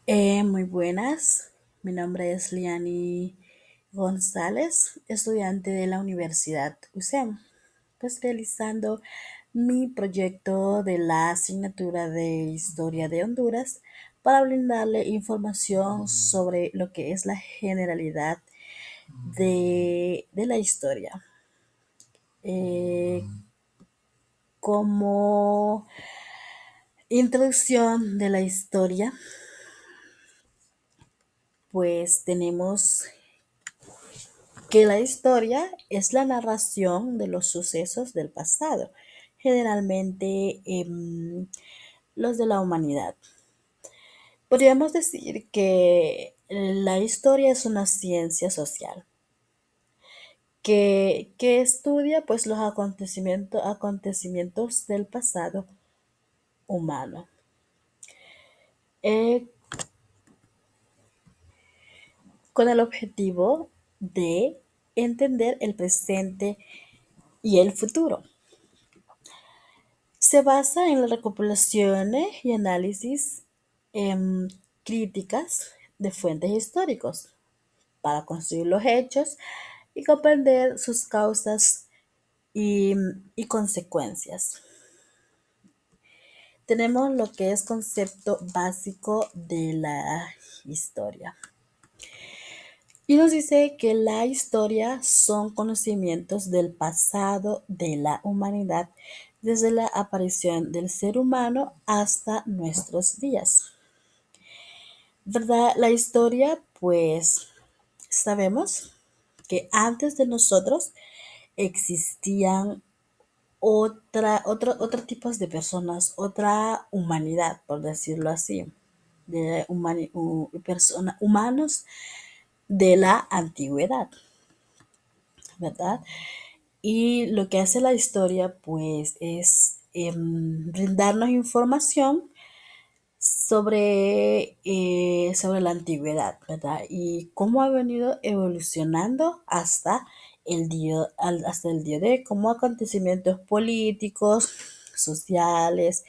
Muy buenas, mi nombre es Liani González, estudiante de la Universidad USEM, pues realizando mi proyecto de la asignatura de Historia de Honduras para brindarle información sobre lo que es la generalidad de la historia. Eh, como introducción de la historia, pues tenemos que la historia es la narración de los sucesos del pasado, generalmente los de la humanidad. Podríamos decir que la historia es una ciencia social que estudia pues los acontecimientos del pasado humano, eh, con el objetivo de entender el presente y el futuro. Se basa en las recopilaciones y análisis em, críticas de fuentes históricos para construir los hechos y comprender sus causas y, y consecuencias. Tenemos lo que es concepto básico de la historia. Y nos dice que la historia son conocimientos del pasado de la humanidad desde la aparición del ser humano hasta nuestros días. ¿Verdad? La historia, pues sabemos que antes de nosotros existían otros tipos de personas, otra humanidad, por decirlo así, de humanos de la antigüedad, ¿verdad? Y lo que hace la historia, pues, es brindarnos información sobre la antigüedad, ¿verdad? Y cómo ha venido evolucionando hasta el día de hoy, como acontecimientos políticos, sociales,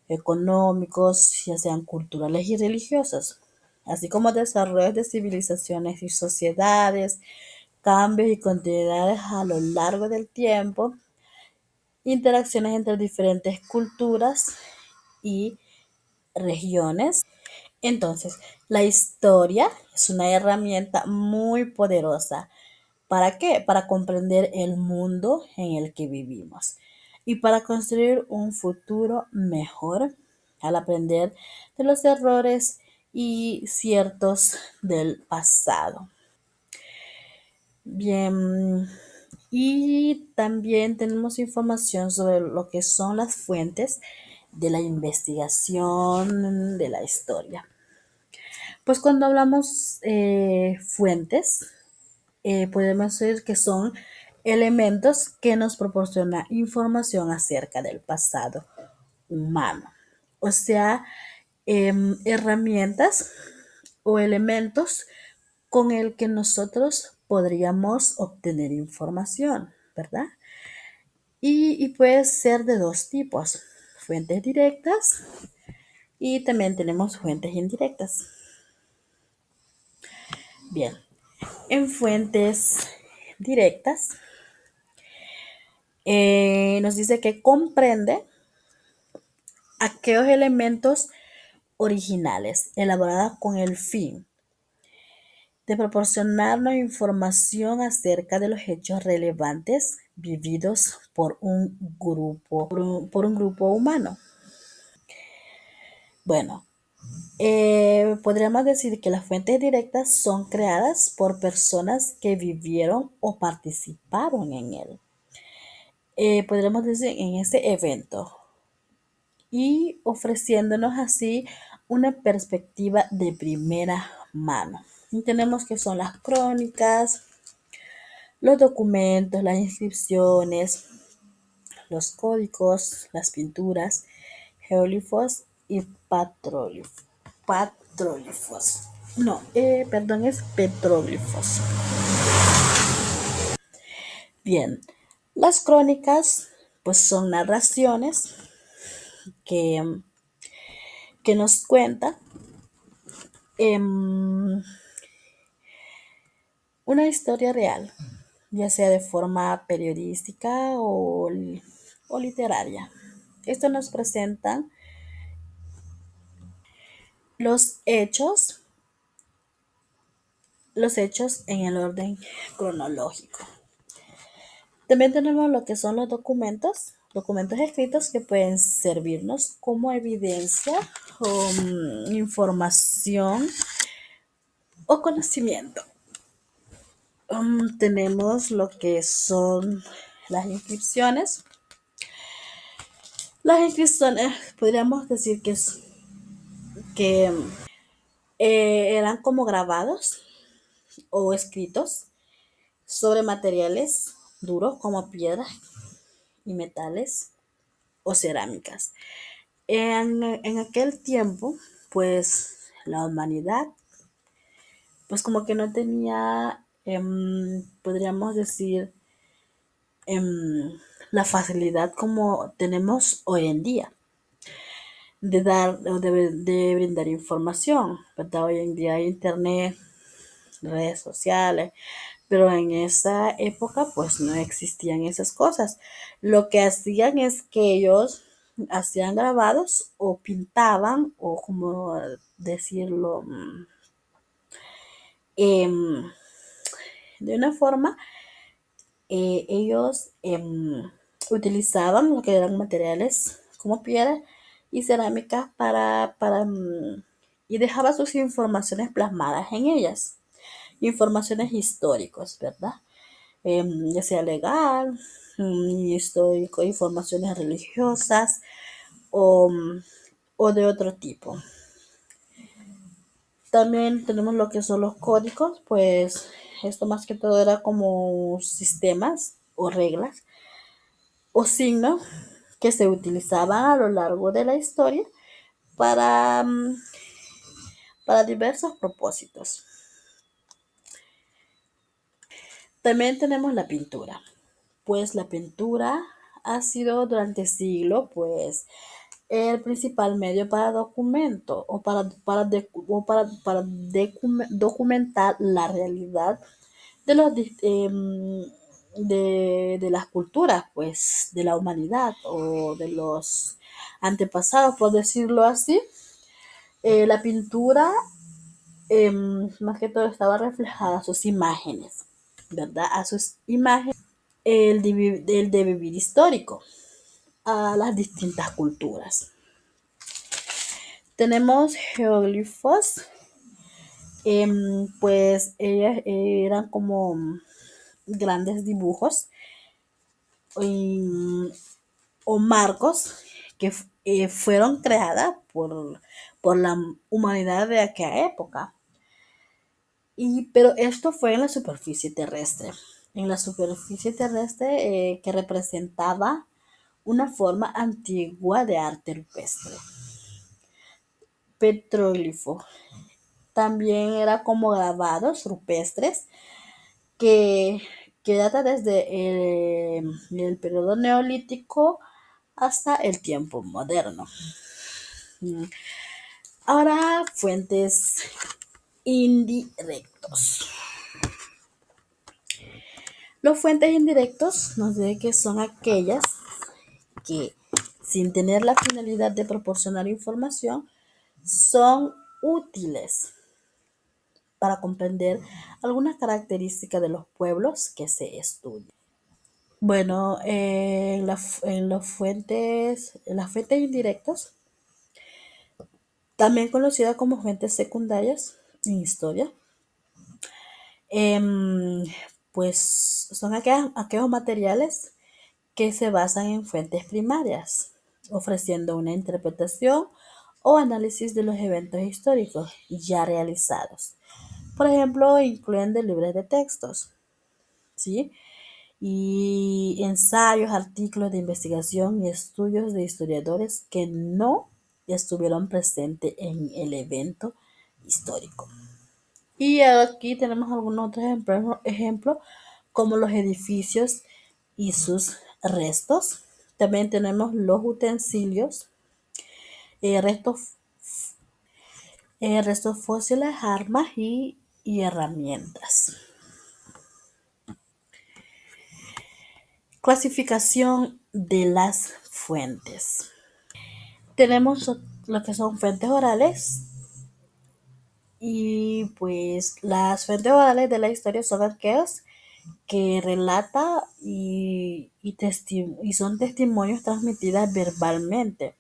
económicos, ya sean culturales y religiosos, así como desarrollos de civilizaciones y sociedades, cambios y continuidades a lo largo del tiempo, interacciones entre diferentes culturas y regiones. Entonces, la historia es una herramienta muy poderosa. ¿Para qué? Para comprender el mundo en el que vivimos y para construir un futuro mejor al aprender de los errores y ciertos del pasado. Bien, y también tenemos información sobre lo que son las fuentes de la investigación de la historia. Pues cuando hablamos fuentes, podemos decir que son elementos que nos proporcionan información acerca del pasado humano. O sea, herramientas o elementos con el que nosotros podríamos obtener información, ¿verdad? Y puede ser de dos tipos, fuentes directas y también tenemos fuentes indirectas. Bien, en fuentes directas nos dice que comprende aquellos elementos originales elaborados con el fin de proporcionarnos información acerca de los hechos relevantes vividos por un grupo humano. Bueno, podríamos decir que las fuentes directas son creadas por personas que vivieron o participaron en él. Podríamos decir en ese evento y ofreciéndonos así una perspectiva de primera mano. Y tenemos que son las crónicas, los documentos, las inscripciones, los códigos, las pinturas, geoglifos y patrólifos. No, perdón, es petróglifos. Bien, las crónicas pues son narraciones que, que nos cuentan em, una historia real, ya sea de forma periodística o literaria. Esto nos presenta los hechos, los hechos en el orden cronológico. También tenemos lo que son los documentos, documentos escritos que pueden servirnos como evidencia o información o conocimiento. Tenemos lo que son las inscripciones. Las inscripciones podríamos decir que eran como grabados o escritos sobre materiales duros como piedras y metales o cerámicas. En aquel tiempo, pues la humanidad, pues como que no tenía, podríamos decir, em, la facilidad como tenemos hoy en día de dar o de brindar información, ¿verdad? Hoy en día hay internet, redes sociales, pero en esa época pues no existían esas cosas. Lo que hacían es que ellos hacían grabados o pintaban o como decirlo, em, de una forma, ellos utilizaban lo que eran materiales como piedra y cerámica y dejaba sus informaciones plasmadas en ellas, informaciones históricas, ¿verdad? Ya sea legal, histórico, informaciones religiosas o, o de otro tipo. También tenemos lo que son los códigos, pues esto más que todo era como sistemas o reglas o signos que se utilizaban a lo largo de la historia para, para diversos propósitos. También tenemos la pintura. Pues la pintura ha sido durante siglos, pues, el principal medio para documento o para documentar la realidad de de las culturas, pues, de la humanidad o de los antepasados, por decirlo así. La pintura, más que todo, estaba reflejada a sus imágenes, ¿verdad? A sus imágenes, el de vivir histórico, a las distintas culturas. Tenemos geoglifos, pues ellas eran como grandes dibujos em, o marcos que fueron creadas por la humanidad de aquella época. Pero esto fue en la superficie terrestre. En la superficie terrestre que representaba una forma antigua de arte rupestre. Petroglifo. También era como grabados rupestres que, que data desde el periodo neolítico hasta el tiempo moderno. Mm. Ahora, fuentes indirectos. Los fuentes indirectos nos dicen que son aquellas que, sin tener la finalidad de proporcionar información, son útiles para comprender algunas características de los pueblos que se estudian. Bueno, en las fuentes indirectas, también conocidas como fuentes secundarias en historia, em, pues son aquellos materiales que se basan en fuentes primarias, ofreciendo una interpretación o análisis de los eventos históricos ya realizados. Por ejemplo, incluyen de libros de textos, ¿sí? Y ensayos, artículos de investigación y estudios de historiadores que no estuvieron presentes en el evento histórico. Y aquí tenemos algunos otros ejemplos como los edificios y sus restos. También tenemos los utensilios, restos restos fósiles, armas y herramientas. Clasificación de las fuentes. Tenemos lo que son fuentes orales y pues las fuentes orales de la historia son aquellas que relata y son testimonios transmitidas verbalmente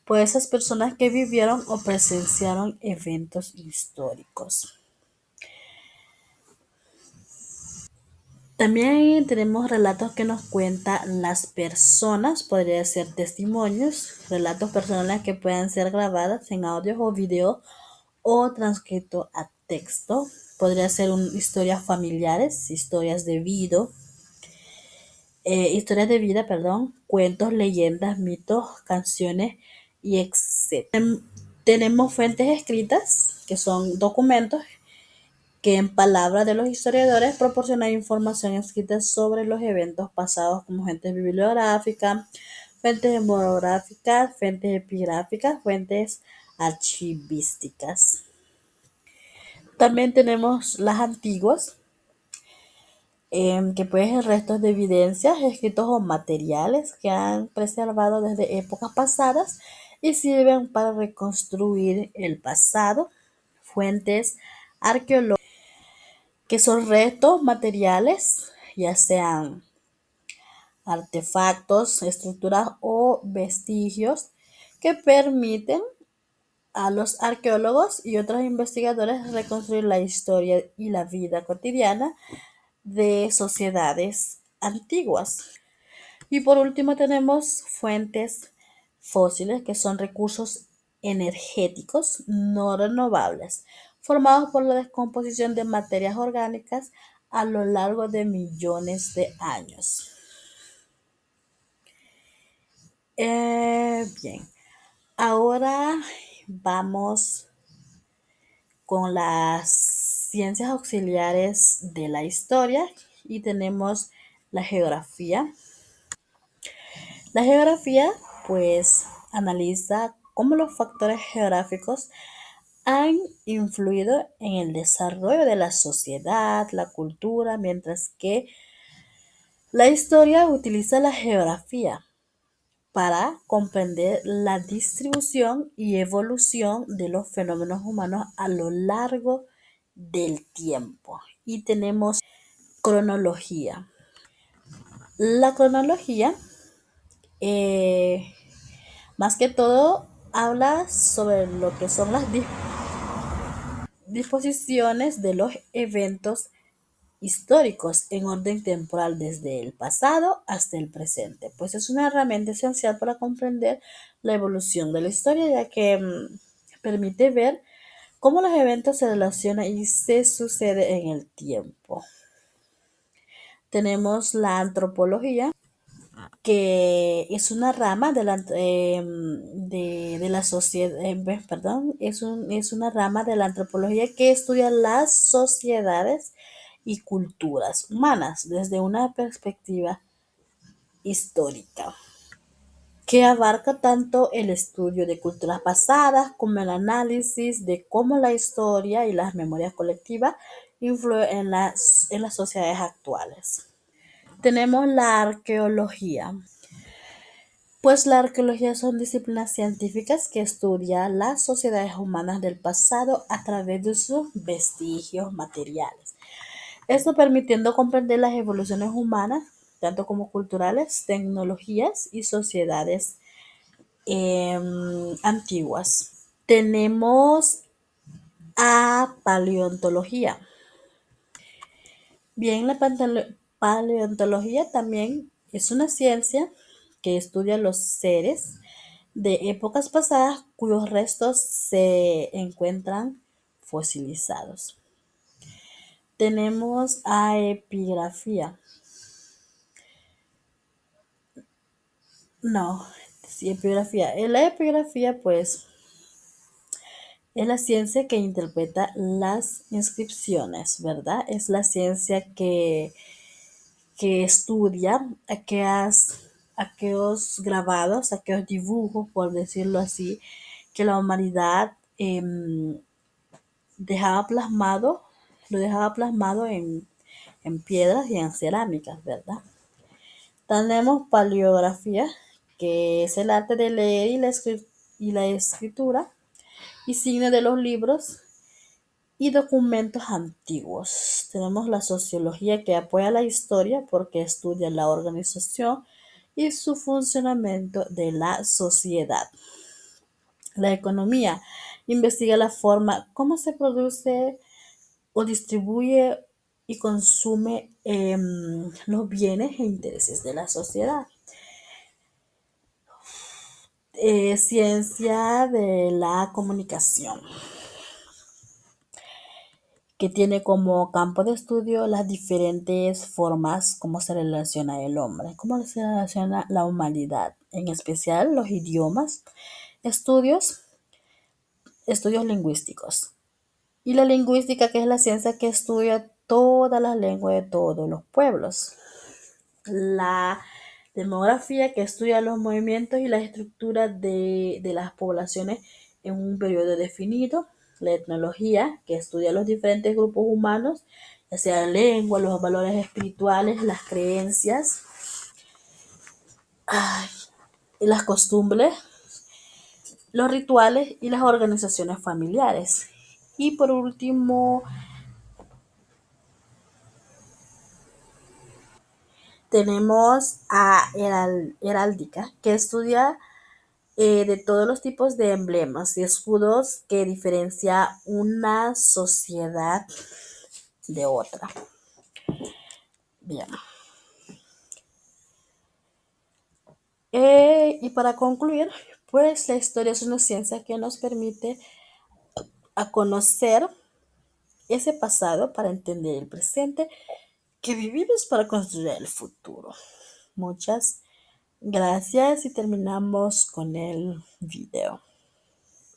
por esas personas que vivieron o presenciaron eventos históricos. También tenemos relatos que nos cuentan las personas, podría ser testimonios, relatos personales que puedan ser grabadas en audio o video o transcrito a texto. Podría ser historias familiares, historias de vida, perdón, cuentos, leyendas, mitos, canciones y etc. Tenemos fuentes escritas, que son documentos que en palabras de los historiadores proporcionan información escrita sobre los eventos pasados como fuentes bibliográficas, fuentes demográficas, fuentes epigráficas, fuentes archivísticas. También tenemos las antiguas, que pueden ser restos de evidencias, escritos o materiales que han preservado desde épocas pasadas y sirven para reconstruir el pasado. Fuentes arqueológicas, que son restos materiales, ya sean artefactos, estructuras o vestigios que permiten a los arqueólogos y otros investigadores reconstruir la historia y la vida cotidiana de sociedades antiguas. Y por último tenemos fuentes fósiles, que son recursos energéticos no renovables, formados por la descomposición de materias orgánicas a lo largo de millones de años. Bien, ahora vamos con las ciencias auxiliares de la historia y tenemos la geografía. La geografía, pues, analiza cómo los factores geográficos han influido en el desarrollo de la sociedad, la cultura, mientras que la historia utiliza la geografía para comprender la distribución y evolución de los fenómenos humanos a lo largo del tiempo. Y tenemos cronología. La cronología, eh, más que todo, habla sobre lo que son las disposiciones de los eventos históricos en orden temporal desde el pasado hasta el presente, pues es una herramienta esencial para comprender la evolución de la historia, ya que permite ver cómo los eventos se relacionan y se suceden en el tiempo. Tenemos la antropología, que es una rama de la sociedad, perdón, es una rama de la antropología que estudia las sociedades y culturas humanas desde una perspectiva histórica, que abarca tanto el estudio de culturas pasadas como el análisis de cómo la historia y las memorias colectivas influyen en las sociedades actuales. Tenemos la arqueología. Pues la arqueología son disciplinas científicas que estudian las sociedades humanas del pasado a través de sus vestigios materiales. Esto permitiendo comprender las evoluciones humanas, tanto como culturales, tecnologías y sociedades antiguas. Tenemos a paleontología. Bien, la paleontología también es una ciencia que estudia los seres de épocas pasadas cuyos restos se encuentran fosilizados. Tenemos a epigrafía. No, sí, epigrafía. La epigrafía, pues, es la ciencia que interpreta las inscripciones, ¿verdad? Es la ciencia que estudia aquellos grabados, aquellos dibujos, por decirlo así, que la humanidad dejaba plasmado, lo dejaba plasmado en piedras y en cerámicas, ¿verdad? Tenemos paleografía, que es el arte de leer y la escritura y signos de los libros y documentos antiguos. Tenemos la sociología, que apoya la historia porque estudia la organización y su funcionamiento de la sociedad. La economía investiga la forma cómo se produce o distribuye y consume los bienes e intereses de la sociedad. Ciencia de la comunicación, que tiene como campo de estudio las diferentes formas cómo se relaciona el hombre, cómo se relaciona la humanidad, en especial los idiomas, estudios, estudios lingüísticos. Y la lingüística, que es la ciencia que estudia todas las lenguas de todos los pueblos. La demografía, que estudia los movimientos y la estructura de las poblaciones en un periodo definido. La etnología, que estudia los diferentes grupos humanos, ya sea la lengua, los valores espirituales, las creencias, y las costumbres, los rituales y las organizaciones familiares. Y por último, tenemos a heráldica, que estudia de todos los tipos de emblemas y escudos que diferencia una sociedad de otra. Bien. Y para concluir, pues la historia es una ciencia que nos permite a conocer ese pasado para entender el presente que vivimos para construir el futuro. Muchas gracias y terminamos con el video.